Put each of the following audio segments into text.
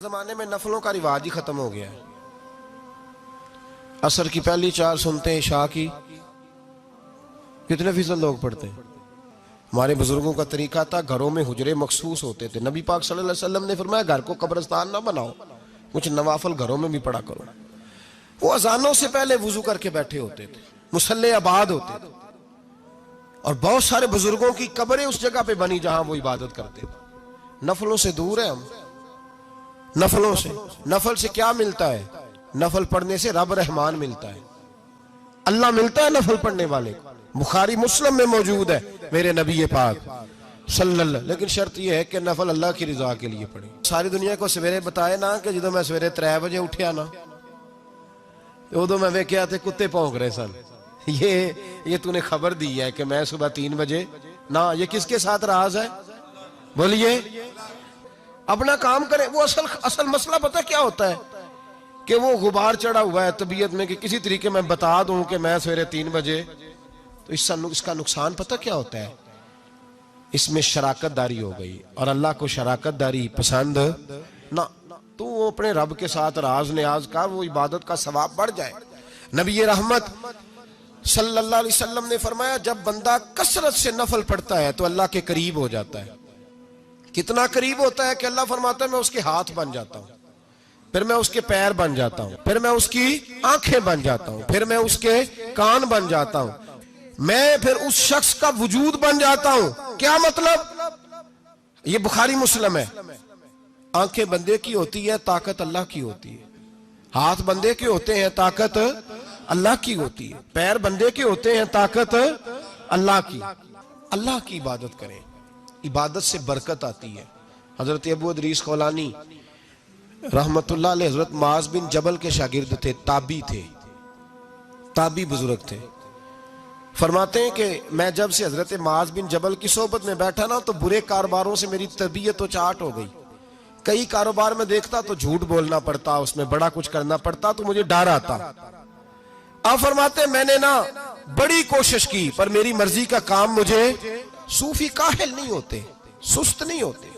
जमाने में नफलों का रिवाज ही खत्म हो गया है। असर की पहली चार सुनते हैं, शाह की कितने फीसद लोग पढ़ते हैं। हमारे बुजुर्गों का तरीका था, घरों में हुजरे मखसूस होते थे। नबी पाक सल्लल्लाहु अलैहि वसल्लम ने फरमाया घर को कब्रिस्तान ना बनाओ, कुछ नवाफल घरों में भी पढ़ा करो। वो अजानों से पहले वुजू करके बैठे होते थे, मुसल्ले आबाद होते थे, और बहुत सारे बुजुर्गों की कब्रें उस जगह पे बनी जहां वो इबादत करते थे। नफलों से दूर है हम, नफलों से। नफल से क्या मिलता है? नफल पढ़ने से रब रहमान मिलता है, अल्लाह मिलता है नफल पढ़ने वाले को। बुखारी मुस्लिम में मौजूद है मेरे नबी पाक सल्लल्लाहु। लेकिन शर्त यह है कि नफल अल्लाह की रिजा के लिए पढ़े। सारी दुनिया को सवेरे बताए ना कि जो मैं सवेरे 3 बजे उठिया ना, उदो मैं वेख्या थे कुत्ते भौंक रहे सन। ये तूने खबर दी है कि मैं सुबह 3 बजे ना। ये किसके साथ राज है? बोलिए। अपना काम करें। वो असल मसला पता क्या होता है कि वो गुबार चढ़ा हुआ है तबीयत में कि किसी तरीके मैं बता दूं कि मैं सवेरे 3 बजे, तो इसका नुकसान पता क्या होता है? इसमें शराकतदारी हो गई, और अल्लाह को शराकतदारी पसंद ना। तो अपने रब के साथ राज न्याज का, वो इबादत का सवाब बढ़ जाए। नबी रहमत सल्लल्लाहु अलैहि वसल्लम ने फरमाया, जब बंदा कसरत से नफल पढ़ता है तो अल्लाह के करीब हो जाता है। कितना करीब होता है कि अल्लाह फरमाता है मैं उसके हाथ बन जाता हूं, फिर मैं उसके पैर बन जाता हूं, फिर मैं उसकी आंखें बन जाता हूं, फिर मैं उसके कान बन जाता हूं, मैं फिर उस शख्स का वजूद बन जाता हूं। क्या मतलब? ये बुखारी मुस्लिम है। आंखें बंदे की होती है, ताकत अल्लाह की होती है। हाथ बंदे के होते हैं, ताकत अल्लाह की होती है। पैर बंदे के होते हैं, ताकत अल्लाह की। अल्लाह की इबादत करें, इबादत से बरकत आती है। हजरत अबू इदरीस खौलानी रहमतुल्लाह अलैह हजरत माज बिन जबल के शागिर्द थे, ताबी थे, ताबी बुजुर्ग थे। फरमाते हैं कि मैं जब से हजरत माज बिन जबल की सोबत में बैठा ना, तो बुरे कारोबारों से मेरी तबीयत तो चाट हो गई। कई कारोबार में देखता तो झूठ बोलना पड़ता, उसमें बड़ा कुछ करना पड़ता, तो मुझे डर आता। आप फरमाते मैंने ना बड़ी कोशिश की, पर मेरी मर्जी का काम मुझे। सूफी काहिल नहीं होते, सुस्त नहीं होते,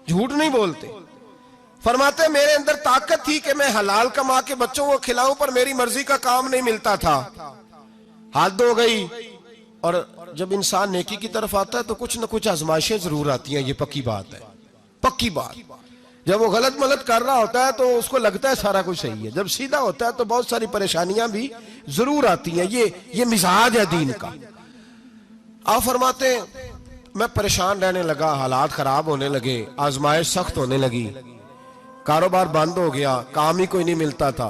झूठ नहीं बोलते। फरमाते मेरे अंदर ताकत थी कि मैं हलाल कमा के बच्चों को खिलाऊं, पर मेरी मर्जी का काम नहीं मिलता था। हद हो गई। और जब इंसान नेकी की तरफ आता है तो कुछ न कुछ आजमाइशें जरूर आती हैं, ये पक्की बात है, पक्की बात। जब वो गलत मलत कर रहा होता है तो उसको लगता है सारा कुछ सही है, जब सीधा होता है तो बहुत सारी परेशानियां भी जरूर आती हैं। ये मिजाज है दीन का। आप फरमाते मैं परेशान रहने लगा, हालात खराब होने लगे, आजमाइश सख्त होने लगी, कारोबार बंद हो गया, काम ही कोई नहीं मिलता था।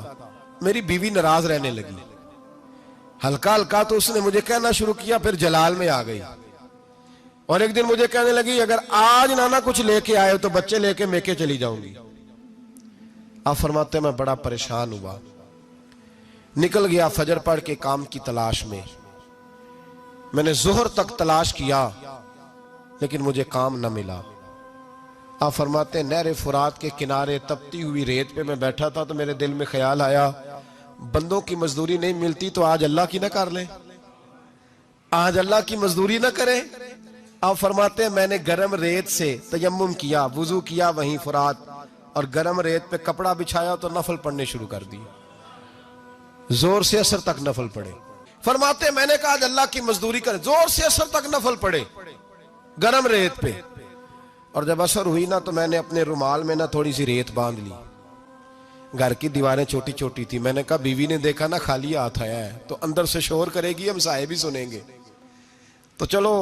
मेरी बीवी नाराज रहने लगी, हल्का हल्का तो उसने मुझे कहना शुरू किया, फिर जलाल में आ गई। और एक दिन मुझे कहने लगी अगर आज नाना कुछ लेके आए तो बच्चे लेके मेके चली जाऊंगी। आप फरमाते मैं बड़ा परेशान हुआ, निकल गया फजर पढ़ के काम की तलाश में। मैंने जोहर तक तलाश किया लेकिन मुझे काम न मिला। आप फरमाते नहर फुरात के किनारे तपती हुई रेत पे मैं बैठा था, तो मेरे दिल में ख्याल आया बंदों की मजदूरी नहीं मिलती तो आज अल्लाह की ना कर ले, आज अल्लाह की मजदूरी ना करे। आप फरमाते मैंने गर्म रेत से तयम्मुम किया, वुजू किया वहीं फुरात, और गर्म रेत पे कपड़ा बिछाया तो नफल पढ़ने शुरू कर दिए। जोर से असर तक नफल पढ़े। फरमाते मैंने कहा आज अल्लाह की मजदूरी करे, जोर से असर तक नफल पढ़े गरम रेत पे। और जब असर हुई ना तो मैंने अपने रुमाल में ना थोड़ी सी रेत बांध ली। घर की दीवारें छोटी छोटी थी। मैंने कहा बीवी ने देखा ना खाली हाथ आया है तो अंदर से शोर करेगी, हम साहे भी सुनेंगे, तो चलो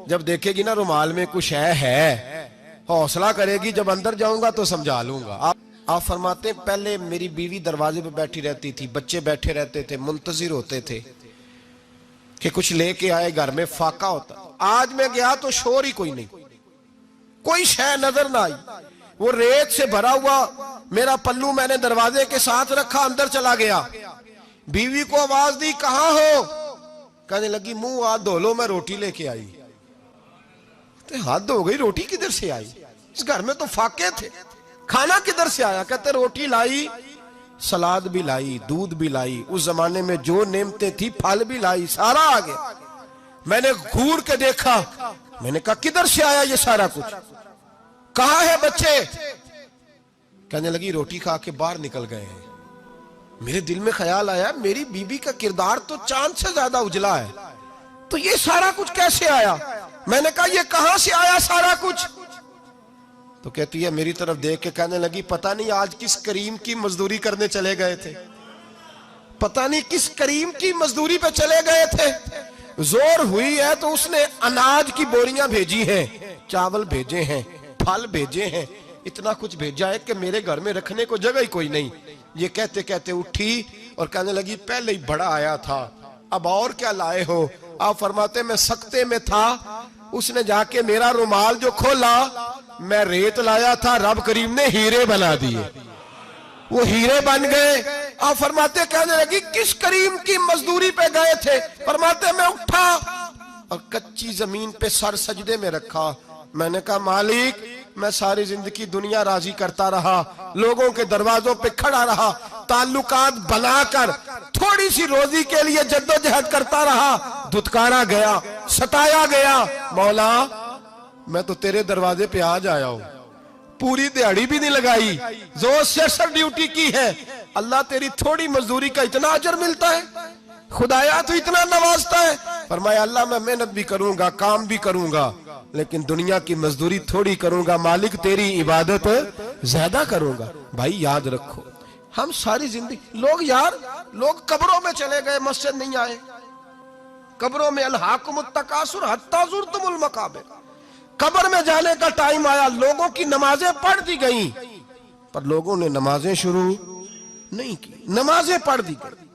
जब देखेगी ना रुमाल में कुछ है हौसला करेगी, जब अंदर जाऊंगा तो समझा लूंगा। आप फरमाते पहले मेरी बीवी दरवाजे पे बैठी रहती थी, बच्चे बैठे रहते थे, मुंतजिर होते थे कि कुछ लेके आए, घर में फाका होता। आज मैं गया तो शोर ही कोई नहीं, कोई शय नजर ना आई। वो रेत से भरा हुआ मेरा पल्लू मैंने दरवाजे के साथ रखा, अंदर चला गया। बीवी को आवाज दी कहां हो? कहने लगी मुंह हाथ धो लो, मैं रोटी लेके आई। तो हाथ हो गई, रोटी किधर से आई? इस घर में तो फाके थे, खाना किधर से आया? कहते रोटी लाई, सलाद भी लाई, दूध भी लाई, उस जमाने में जो नेमतें थी फल भी लाई, सारा आ गया। मैंने घूर के देखा, मैंने कहा किधर से आया ये सारा कुछ? कहां है बच्चे? कहने लगी रोटी खा के बाहर निकल गए हैं। मेरे दिल में ख्याल आया मेरी बीबी का किरदार तो चांद से ज्यादा उजला है, तो ये सारा कुछ कैसे आया? मैंने कहा ये कहां से आया सारा कुछ? तो कहती है मेरी तरफ देख के कहने लगी पता नहीं आज किस करीम की मजदूरी करने चले गए थे, पता नहीं किस करीम की मजदूरी पे चले गए थे। जोर हुई है तो उसने अनाज की बोरियां भेजी हैं, चावल भेजे हैं, फल भेजे हैं, इतना कुछ भेजा है कि मेरे घर में रखने को जगह ही कोई नहीं। ये कहते कहते उठी और कहने लगी पहले ही बड़ा आया था, अब और क्या लाए हो? आप फरमाते मैं सख्ते में था, उसने जाके मेरा रुमाल जो खोला, मैं रेत लाया था, रब करीम ने हीरे बना दिए, वो हीरे बन गए। आप फरमाते कहने लगी किस करीम की मजदूरी पे गए थे? फरमाते मैं उठा और कच्ची जमीन पे सर सजदे में रखा। मैंने कहा मालिक मैं सारी जिंदगी दुनिया राजी करता रहा, लोगों के दरवाजों पे खड़ा रहा, ताल्लुकात बनाकर थोड़ी सी रोजी के लिए जद्दोजहद करता रहा, धुतकारा गया, सताया गया। मौला मैं तो तेरे दरवाजे पे आज आया हूं, पूरी दिहाड़ी भी नहीं लगाई, जोर से सर ड्यूटी की है, अल्लाह तेरी थोड़ी मजदूरी का इतना अजर मिलता है, खुदाया तो इतना नवाजता है। फरमाया अल्लाह मैं मेहनत भी करूंगा, काम भी करूंगा, लेकिन दुनिया की मजदूरी थोड़ी करूंगा, मालिक तेरी इबादत ज्यादा करूंगा। भाई याद रखो हम सारी जिंदगी लोग कब्रों में चले गए, मस्जिद नहीं आए, कब्रों में अलहाकुमुत तकासुर हत्ता ज़ुरतुमुल मकाबिर, कब्र में जाने का टाइम आया, लोगों की नमाजें पढ़ दी गई पर लोगों ने नमाजें शुरू नहीं की, नमाजें पढ़ दी गई।